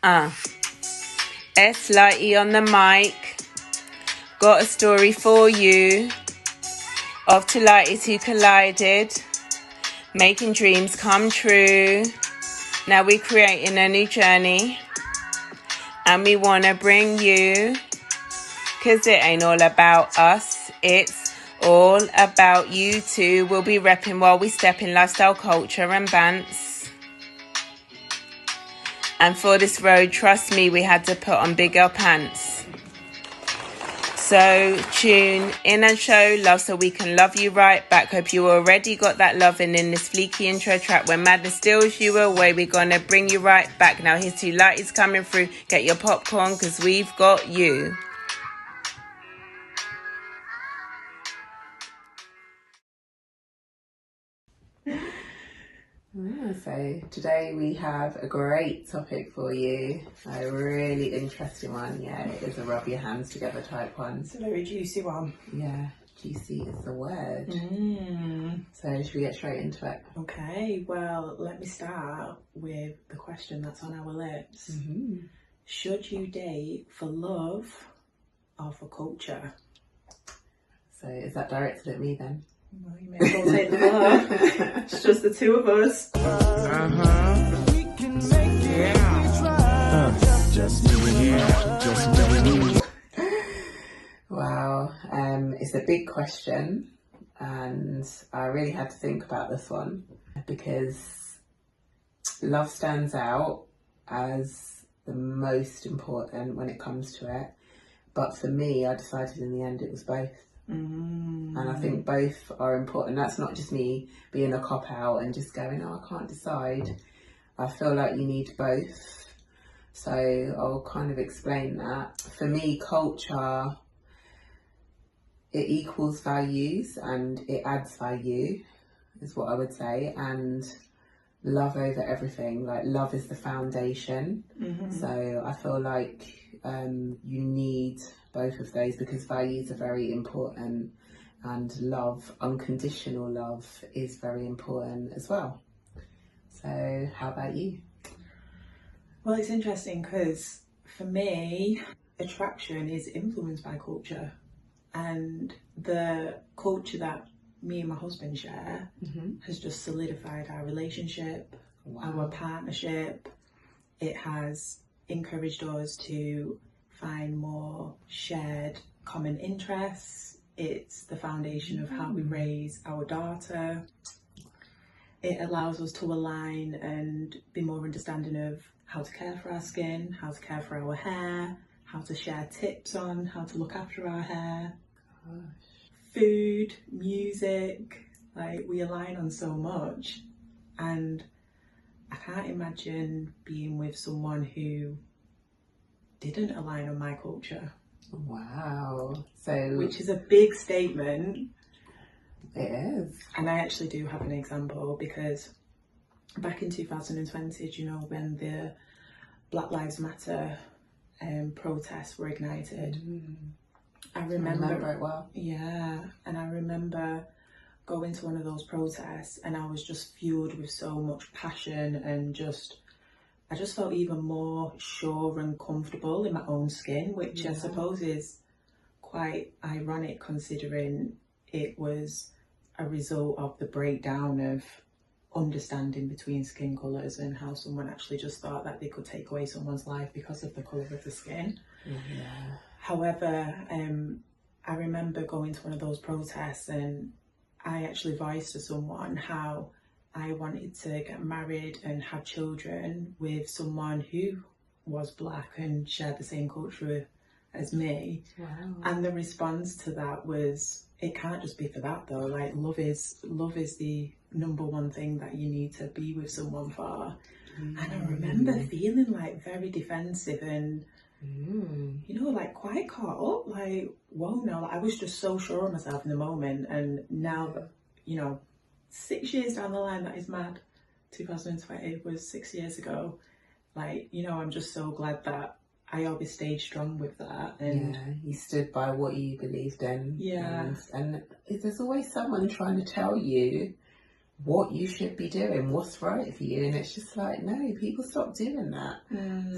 S Lighty on the mic. Got a story for you of two lighties who collided, making dreams come true. Now we're creating a new journey, and we want to bring you, cause it ain't all about us, it's all about you too. We'll be repping while we step in lifestyle, culture and bants. And for this road, trust me, we had to put on bigger pants. So tune in and show love so we can love you right back. Hope you already got that loving in this fleeky intro track. When madness steals you away, we're gonna bring you right back. Now here's two lighties coming through. Get your popcorn, cause we've got you. So today we have a great topic for you, a really interesting one. Yeah, it is a rub your hands together type one. It's a very juicy one. Yeah, juicy is the word. So should we get straight into it? Okay, well, let me start with the question that's on our lips. Should you date for love or for culture? So is that directed at me then? Well, you may as well take the love. It's just the two of us. Wow, it's a big question, and I really had to think about this one because love stands out as the most important when it comes to it. But for me, I decided in the end it was both. And I think both are important. That's not just me being a cop out and just going, oh, I can't decide. I feel like you need both. So I'll kind of explain that. For me, culture, it equals values and it adds value, is what I would say. And love over everything. Like, love is the foundation. So I feel like you need both of those because values are very important, and love, unconditional love, is very important as well. So how about you? Well, it's interesting because for me, attraction is influenced by culture, and the culture that me and my husband share has just solidified our relationship, our partnership. It has encouraged us to find more shared common interests. It's the foundation of how we raise our daughter. It allows us to align and be more understanding of how to care for our skin, how to care for our hair, how to share tips on how to look after our hair. Food, music, like we align on so much, and I can't imagine being with someone who didn't align on my culture. Wow. So which is a big statement. It is. And I actually do have an example, because back in 2020, do you know, when the Black Lives Matter protests were ignited, I remember it well. Yeah, and I remember going to one of those protests and I was just fueled with so much passion, and I just felt even more sure and comfortable in my own skin, which I suppose is quite ironic considering it was a result of the breakdown of understanding between skin colours and how someone actually just thought that they could take away someone's life because of the colour of the skin. However, I remember going to one of those protests and I actually voiced to someone how I wanted to get married and have children with someone who was Black and shared the same culture as me. And the response to that was, it can't just be for that though. Like, love is the number one thing that you need to be with someone for. And I remember feeling like very defensive and you know, like quite caught up, like, whoa, no, like, I was just so sure of myself in the moment. And now that, you know, 6 years down the line, that is mad. 2020 was 6 years ago. Like, you know, I'm just so glad that I always stayed strong with that. And you stood by what you believed in. Yeah. And there's always someone trying to tell you what you should be doing, what's right for you. And it's just like, no, people stop doing that.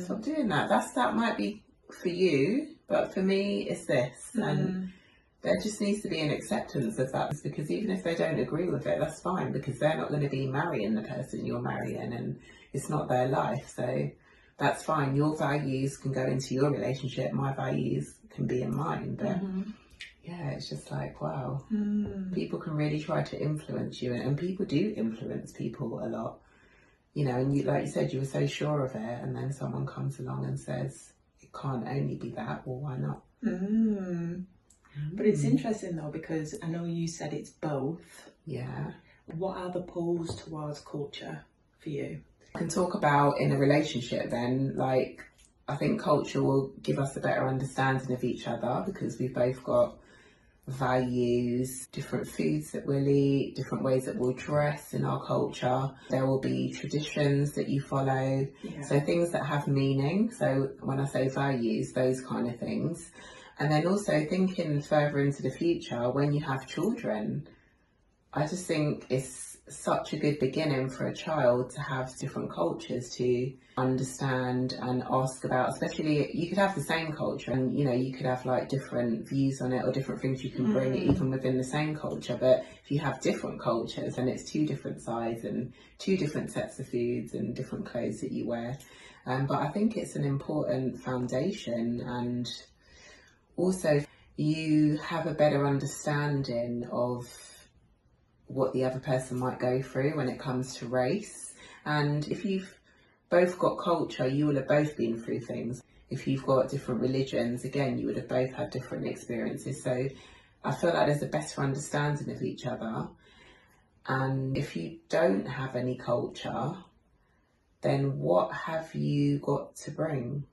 Stop doing that. That might be for you, but for me, it's this. And there just needs to be an acceptance of that, because even if they don't agree with it, that's fine, because they're not going to be marrying the person you're marrying, and it's not their life. So that's fine. Your values can go into your relationship. My values can be in mine. But yeah, it's just like, wow, people can really try to influence you, and people do influence people a lot, you know. And you, like you said, you were so sure of it, and then someone comes along and says it can't only be that. Well, why not? But it's interesting though, because I know you said it's both. Yeah. What are the pulls towards culture for you? I can talk about in a relationship then, like, I think culture will give us a better understanding of each other, because we've both got values, different foods that we'll eat, different ways that we'll dress in our culture. There will be traditions that you follow, so things that have meaning. So when I say values, those kind of things. And then also thinking further into the future, when you have children, I just think it's such a good beginning for a child to have different cultures to understand and ask about. Especially, you could have the same culture and, you know, you could have like different views on it, or different things you can bring even within the same culture. But if you have different cultures, and it's two different sides and two different sets of foods and different clothes that you wear. But I think it's an important foundation, and also you have a better understanding of what the other person might go through when it comes to race. And if you've both got culture, you will have both been through things. If you've got different religions, again, you would have both had different experiences. So I feel like there's a better understanding of each other. And if you don't have any culture, then what have you got to bring?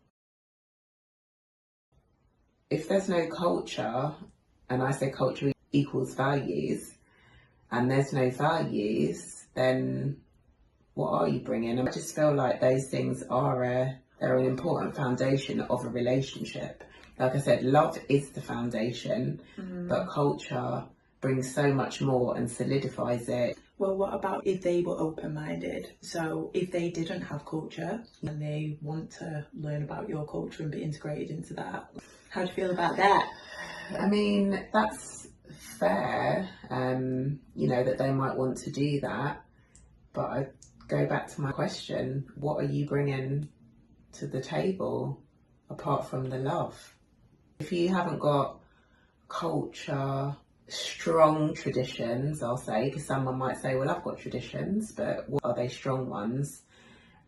If there's no culture, and I say culture equals values, and there's no values, then what are you bringing? And I just feel like those things are they're an important foundation of a relationship. Like I said, love is the foundation, but culture brings so much more and solidifies it. Well, what about if they were open-minded? So if they didn't have culture and they want to learn about your culture and be integrated into that, how do you feel about that? I mean, that's fair, you know, that they might want to do that. But I go back to my question, what are you bringing to the table apart from the love? If you haven't got culture, strong traditions, I'll say, because someone might say, well, I've got traditions, but what are they strong ones?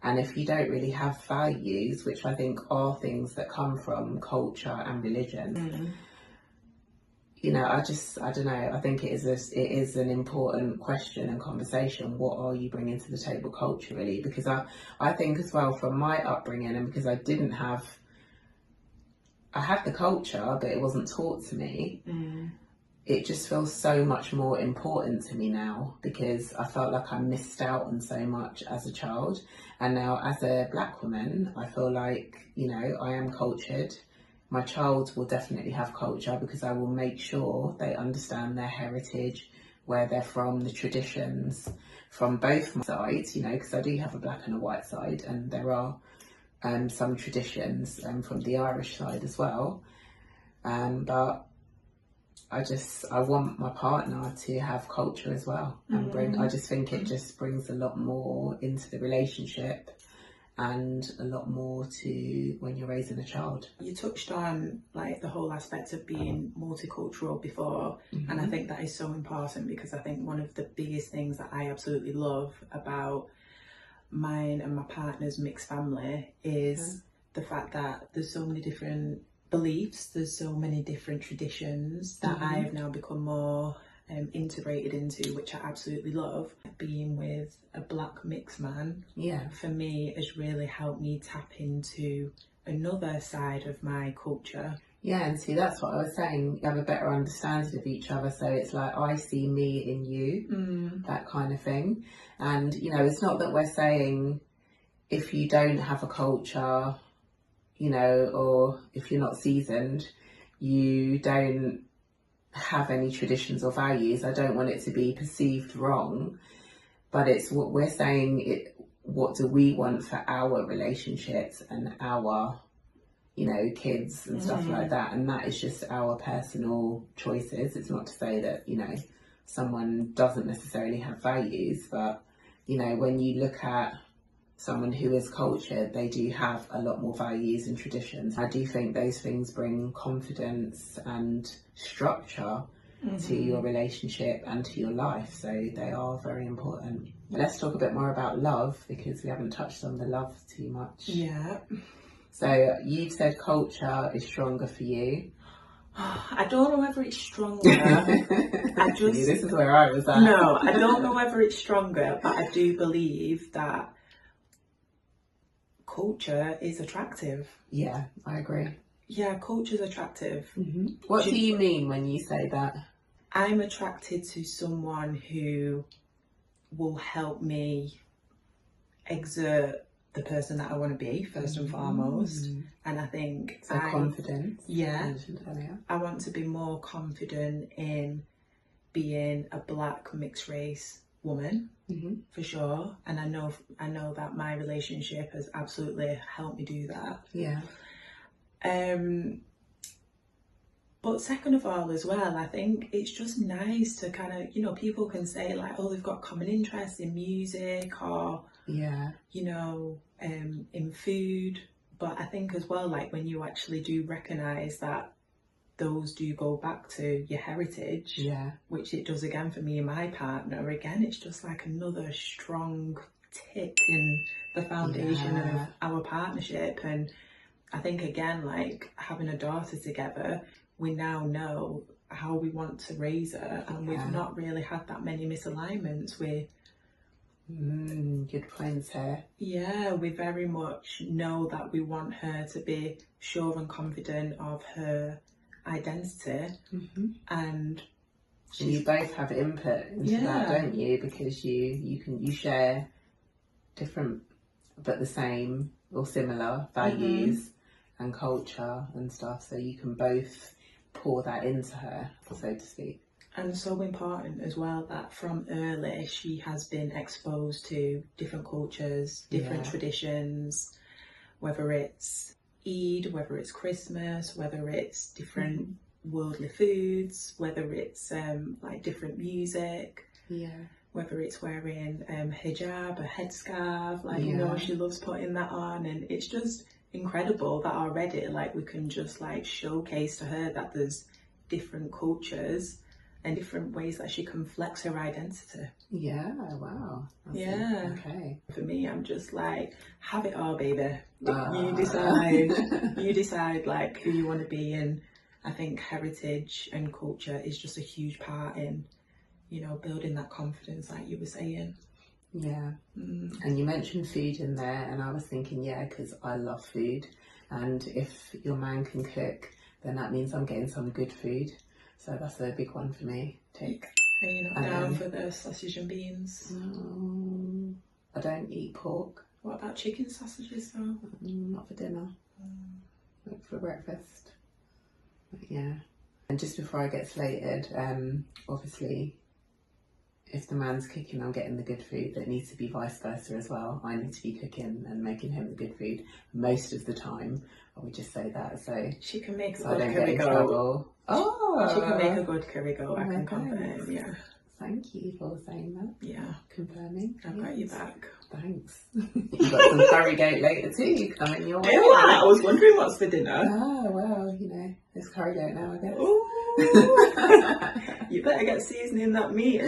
And if you don't really have values, which I think are things that come from culture and religion, you know, I don't know. I think it is an important question and conversation. What are you bringing to the table culturally? Because I think as well, from my upbringing, and because I had the culture, but it wasn't taught to me. It just feels so much more important to me now, because I felt like I missed out on so much as a child. And now as a black woman, I feel like, you know, I am cultured. My child will definitely have culture, because I will make sure they understand their heritage, where they're from, the traditions from both my sides, you know, because I do have a black and a white side, and there are some traditions from the Irish side as well. But I want my partner to have culture as well, and I just think it just brings a lot more into the relationship, and a lot more to when you're raising a child. You touched on like the whole aspect of being multicultural before, and I think that is so important, because I think one of the biggest things that I absolutely love about mine and my partner's mixed family is the fact that there's so many different beliefs, there's so many different traditions that I've now become more integrated into, which I absolutely love. Being with a black mixed man, for me, has really helped me tap into another side of my culture. Yeah, and see, that's what I was saying. You have a better understanding of each other, so it's like, I see me in you, that kind of thing. And, you know, it's not that we're saying if you don't have a culture, you know, or if you're not seasoned, you don't have any traditions or values. I don't want it to be perceived wrong. but it's what we're saying. What do we want for our relationships and our, kids and stuff like that? And that is just our personal choices. It's not to say that, someone doesn't necessarily have values, but, when you look at someone who is cultured, they do have a lot more values and traditions. I do think those things bring confidence and structure to your relationship and to your life, so they are very important. Let's talk a bit more about love, because we haven't touched on the love too much. Yeah. So you've said culture is stronger for you. I don't know whether it's stronger. This is where I was at. No, I don't know whether it's stronger, but I do believe that culture is attractive. Yeah, I agree. Yeah, culture's attractive. What do you mean when you say that? I'm attracted to someone who will help me exert the person that I want to be, first and foremost. And I think confidence. Yeah, I want to be more confident in being a black mixed race woman, for sure. And I know that my relationship has absolutely helped me do that. Yeah. But second of all as well, I think it's just nice to kind of, people can say like, oh, they've got common interests in music or, in food. But I think as well, like when you actually do recognise that those do go back to your heritage, which it does again for me and my partner, again, it's just like another strong tick in the foundation of our partnership. And I think again, like having a daughter together, we now know how we want to raise her, and we've not really had that many misalignments. Good points here. Yeah, we very much know that we want her to be sure and confident of her identity, and you both have input into that, don't you? Because you share different but the same or similar values and culture and stuff, so you can both pour that into her, so to speak. And so important as well that from early she has been exposed to different cultures, different traditions, whether it's Eid, whether it's Christmas, whether it's different worldly foods, whether it's like different music, whether it's wearing hijab, a headscarf, like she loves putting that on, and it's just incredible that already like we can just like showcase to her that there's different cultures and different ways that she can flex her identity. Wow. Okay. For me, I'm just like, have it all, baby. You decide like who you want to be. And I think heritage and culture is just a huge part in, building that confidence, like you were saying. Yeah. And you mentioned food in there, and I was thinking, because I love food, and if your man can cook, then that means I'm getting some good food. So that's a big one for me. Are you not down for the sausage and beans? No, I don't eat pork. What about chicken sausages though? Not for dinner. Not for breakfast. But yeah. And just before I get slated, obviously, if the man's cooking, I'm getting the good food. That needs to be vice versa as well. I need to be cooking and making him the good food most of the time. I would just say that. So she can make a good curry goat. Oh, she can make a good curry goat. I can confirm. Yeah. Thank you for saying that. Yeah. Confirming. I've got you back. Thanks. You've got some curry goat later too coming your way. I was wondering what's for dinner. Oh, well, there's curry goat now, I guess. Ooh. You better get seasoning that meat.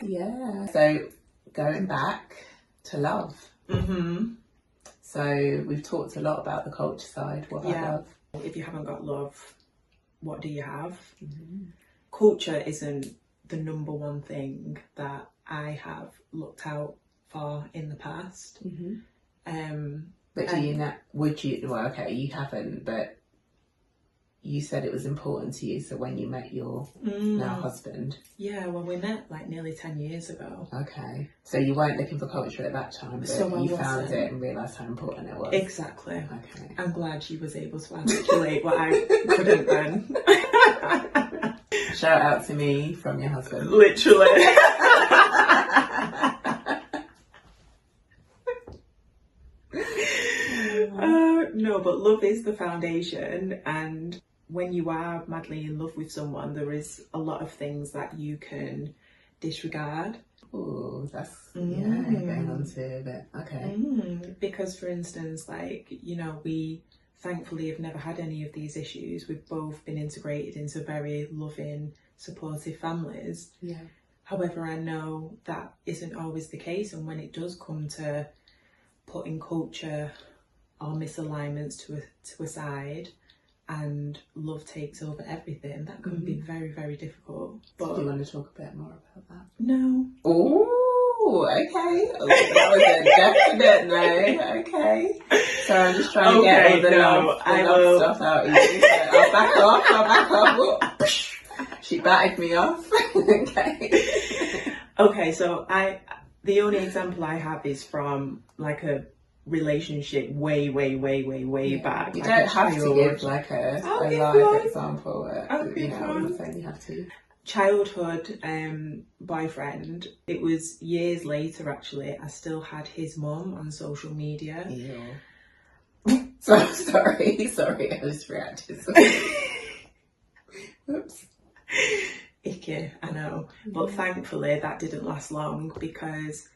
Yeah. So going back to love. So we've talked a lot about the culture side. What about love? If you haven't got love, what do you have? Culture isn't the number one thing that I have looked out for in the past. But do you know, well, okay, you haven't, but you said it was important to you, so when you met your now husband. Yeah, well, we met like nearly 10 years ago. Okay. So you weren't looking for culture at that time, but you found it and realised how important it was. Exactly. Okay. I'm glad she was able to articulate what I couldn't then. Shout out to me from your husband. Literally. No, but love is the foundation, and when you are madly in love with someone, there is a lot of things that you can disregard. Oh, that's going on to a bit. Okay. Because, for instance, like, you know, we thankfully have never had any of these issues. We've both been integrated into very loving, supportive families. Yeah. However, I know that isn't always the case, and when it does come to putting culture or misalignments to a side, and love takes over everything, that can be very, very difficult. But do you want to talk a bit more about that? No. Oh, okay. That was a definite no. Okay. So I'm just trying to get all the love stuff out of you. So I'll back off. She batted me off. Okay. Okay, so the only example I have is from like a relationship way back. You like don't have to give like a live example. I'm not saying you have to. Childhood boyfriend. It was years later, actually. I still had his mum on social media. Ew. So sorry, I just reacted. Whoops. Icky, I know. But thankfully that didn't last long, because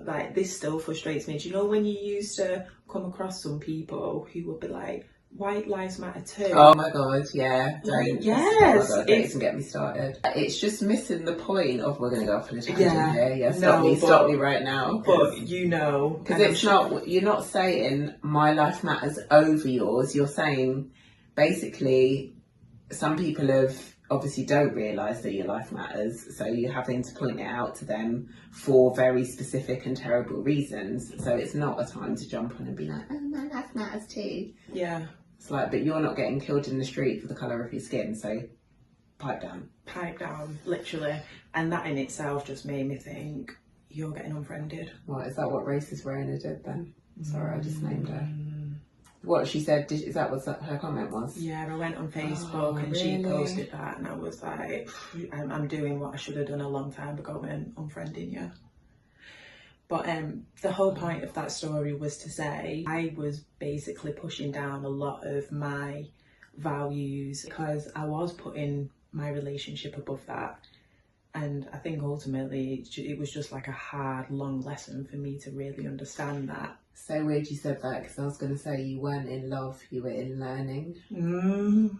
like, this still frustrates me. Do you know when you used to come across some people who would be like, white lives matter too? Oh my god, yeah. Yes. Oh my god, don't even get me started. It's just missing the point of, we're going to go off on a tangent here. Yeah, stop me right now. But you know. Because it's not, you're not saying my life matters over yours. You're saying, basically, some people obviously don't realise that your life matters, so you're having to point it out to them for very specific and terrible reasons. So it's not a time to jump on and be like, oh, my life matters too. Yeah. It's like, but you're not getting killed in the street for the colour of your skin, so pipe down, literally. And that in itself just made me think, you're getting unfriended. What, is that what racist Rona did then? Sorry, I just named her. What she said, is that what her comment was? Yeah, I went on Facebook and she posted that, and I was like, I'm doing what I should have done a long time ago and unfriending you. But the whole point of that story was to say I was basically pushing down a lot of my values, because I was putting my relationship above that. And I think ultimately it was just like a hard, long lesson for me to really understand that. So weird you said that, because I was going to say you weren't in love, you were in learning.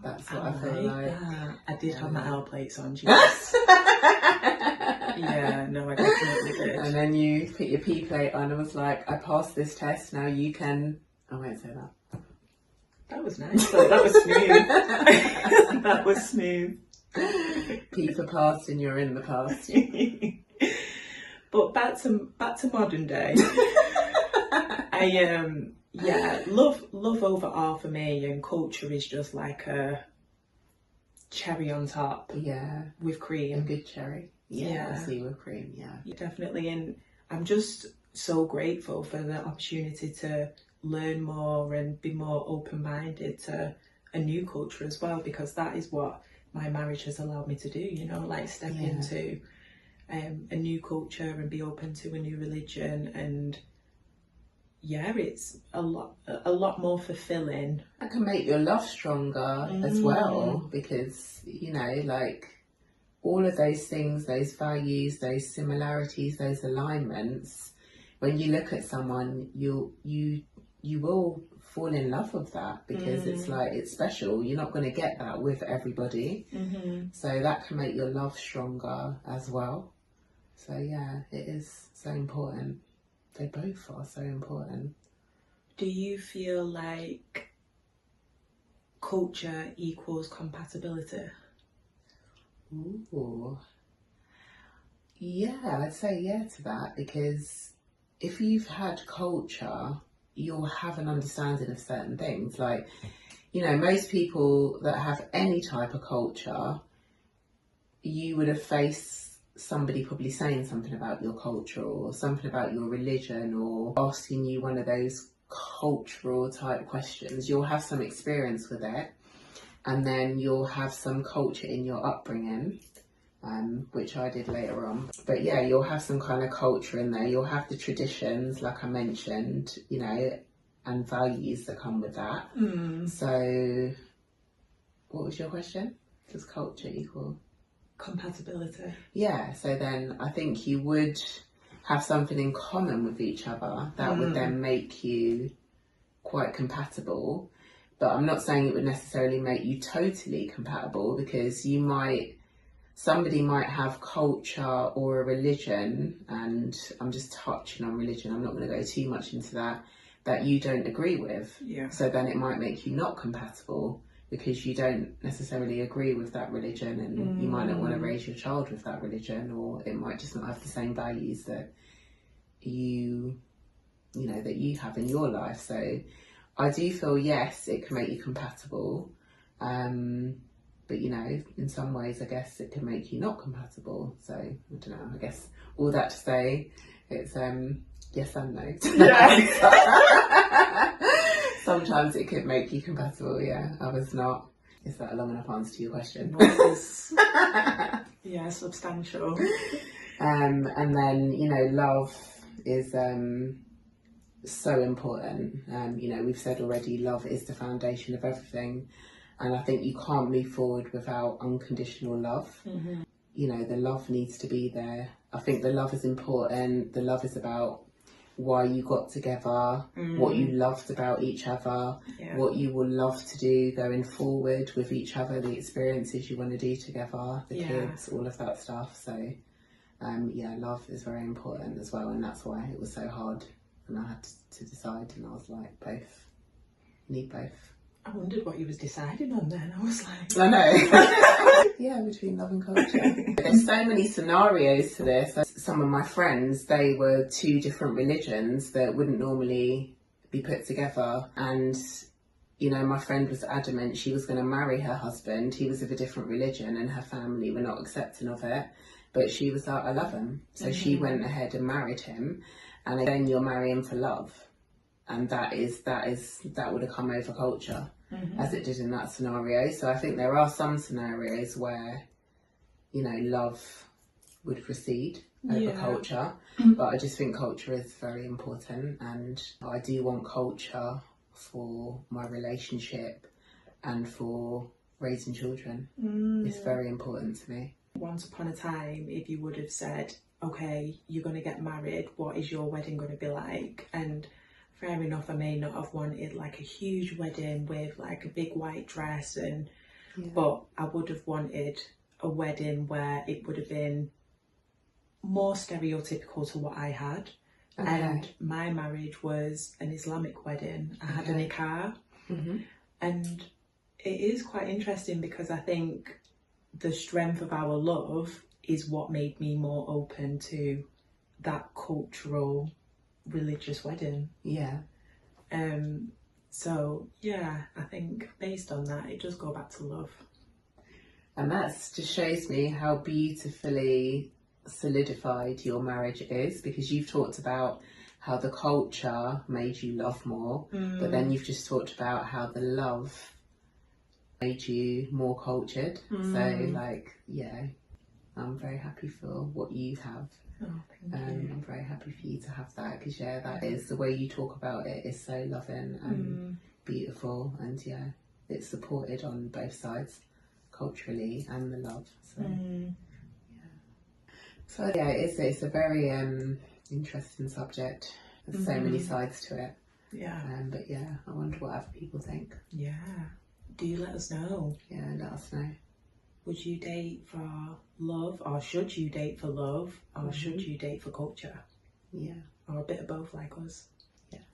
That's what I feel like. That. I did have my L plates on, Jesus. Yeah, no, I definitely did. And then you put your P plate on and was like, I passed this test, now you can... I won't say that. That was nice. That was smooth. That was smooth. P for past, and you're in the past. But back to modern day. Love overall for me, and culture is just like a cherry on top. Yeah. With cream. A good cherry. Yeah. I see, with cream, yeah. Definitely. And I'm just so grateful for the opportunity to learn more and be more open-minded to a new culture as well, because that is what my marriage has allowed me to do, you know, like step into a new culture and be open to a new religion. And it's a lot more fulfilling. That can make your love stronger as well, because, you know, like all of those things, those values, those similarities, those alignments, when you look at someone, you will fall in love with that, because it's like, it's special. You're not going to get that with everybody. So that can make your love stronger as well. So yeah, it is so important. They both are so important. Do you feel like culture equals compatibility? Ooh. Yeah, I'd say yeah to that, because if you've had culture, you'll have an understanding of certain things. Like, you know, most people that have any type of culture, you would have faced somebody probably saying something about your culture or something about your religion, or asking you one of those cultural type questions. You'll have some experience with it, and then you'll have some culture in your upbringing, which I did later on. But yeah, you'll have some kind of culture in there. You'll have the traditions, like I mentioned, you know, and values that come with that. So what was your question? Does culture equal compatibility? Yeah, so then I think you would have something in common with each other that would then make you quite compatible. But I'm not saying it would necessarily make you totally compatible, because somebody might have culture or a religion, and I'm just touching on religion, I'm not going to go too much into that you don't agree with. Yeah. So then it might make you not compatible, because you don't necessarily agree with that religion, and you might not want to raise your child with that religion, or it might just not have the same values that you have in your life. So I do feel, yes, it can make you compatible, but in some ways I guess it can make you not compatible. So I don't know, I guess all that to say it's yes and no. Yeah. Sometimes it could make you compatible, others not. Is that a long enough answer to your question? Yeah, substantial. And then love is so important. We've said already, love is the foundation of everything, and I think you can't move forward without unconditional love. The love needs to be there. I think the love is important. The love is about why you got together, what you loved about each other, what you will love to do going forward with each other, the experiences you want to do together, the kids, all of that stuff. So love is very important as well, and that's why it was so hard when I had to decide, and I was like, both. You need both. I wondered what you was deciding on then. I was like, I know. Yeah, between love and culture. There's so many scenarios to this. Some of my friends, they were two different religions that wouldn't normally be put together, and my friend was adamant she was going to marry her husband. He was of a different religion, and her family were not accepting of it, but she was like, I love him. So she went ahead and married him, and then you're marrying for love. And that would have come over culture, as it did in that scenario. So I think there are some scenarios where, love would proceed over culture. But I just think culture is very important, and I do want culture for my relationship and for raising children. It's very important to me. Once upon a time, if you would have said, okay, you're going to get married, what is your wedding going to be like? And fair enough, I may not have wanted like a huge wedding with like a big white dress, but I would have wanted a wedding where it would have been more stereotypical to what I had. Okay. And my marriage was an Islamic wedding. I had a nikah. And it is quite interesting, because I think the strength of our love is what made me more open to that cultural religious wedding. So I think based on that, it does go back to love. And that just shows me how beautifully solidified your marriage is, because you've talked about how the culture made you love more, but then you've just talked about how the love made you more cultured. So I'm very happy for what you have. I'm very happy for you to have that, because that is the way you talk about it is so loving and beautiful, and it's supported on both sides, culturally and the love. So it's a very interesting subject. There's so many sides to it. But I wonder what other people think. Do you let us know? Let us know. Would you date for love, or should you date for love, or should you date for culture? Yeah. Or a bit of both like us? Yeah.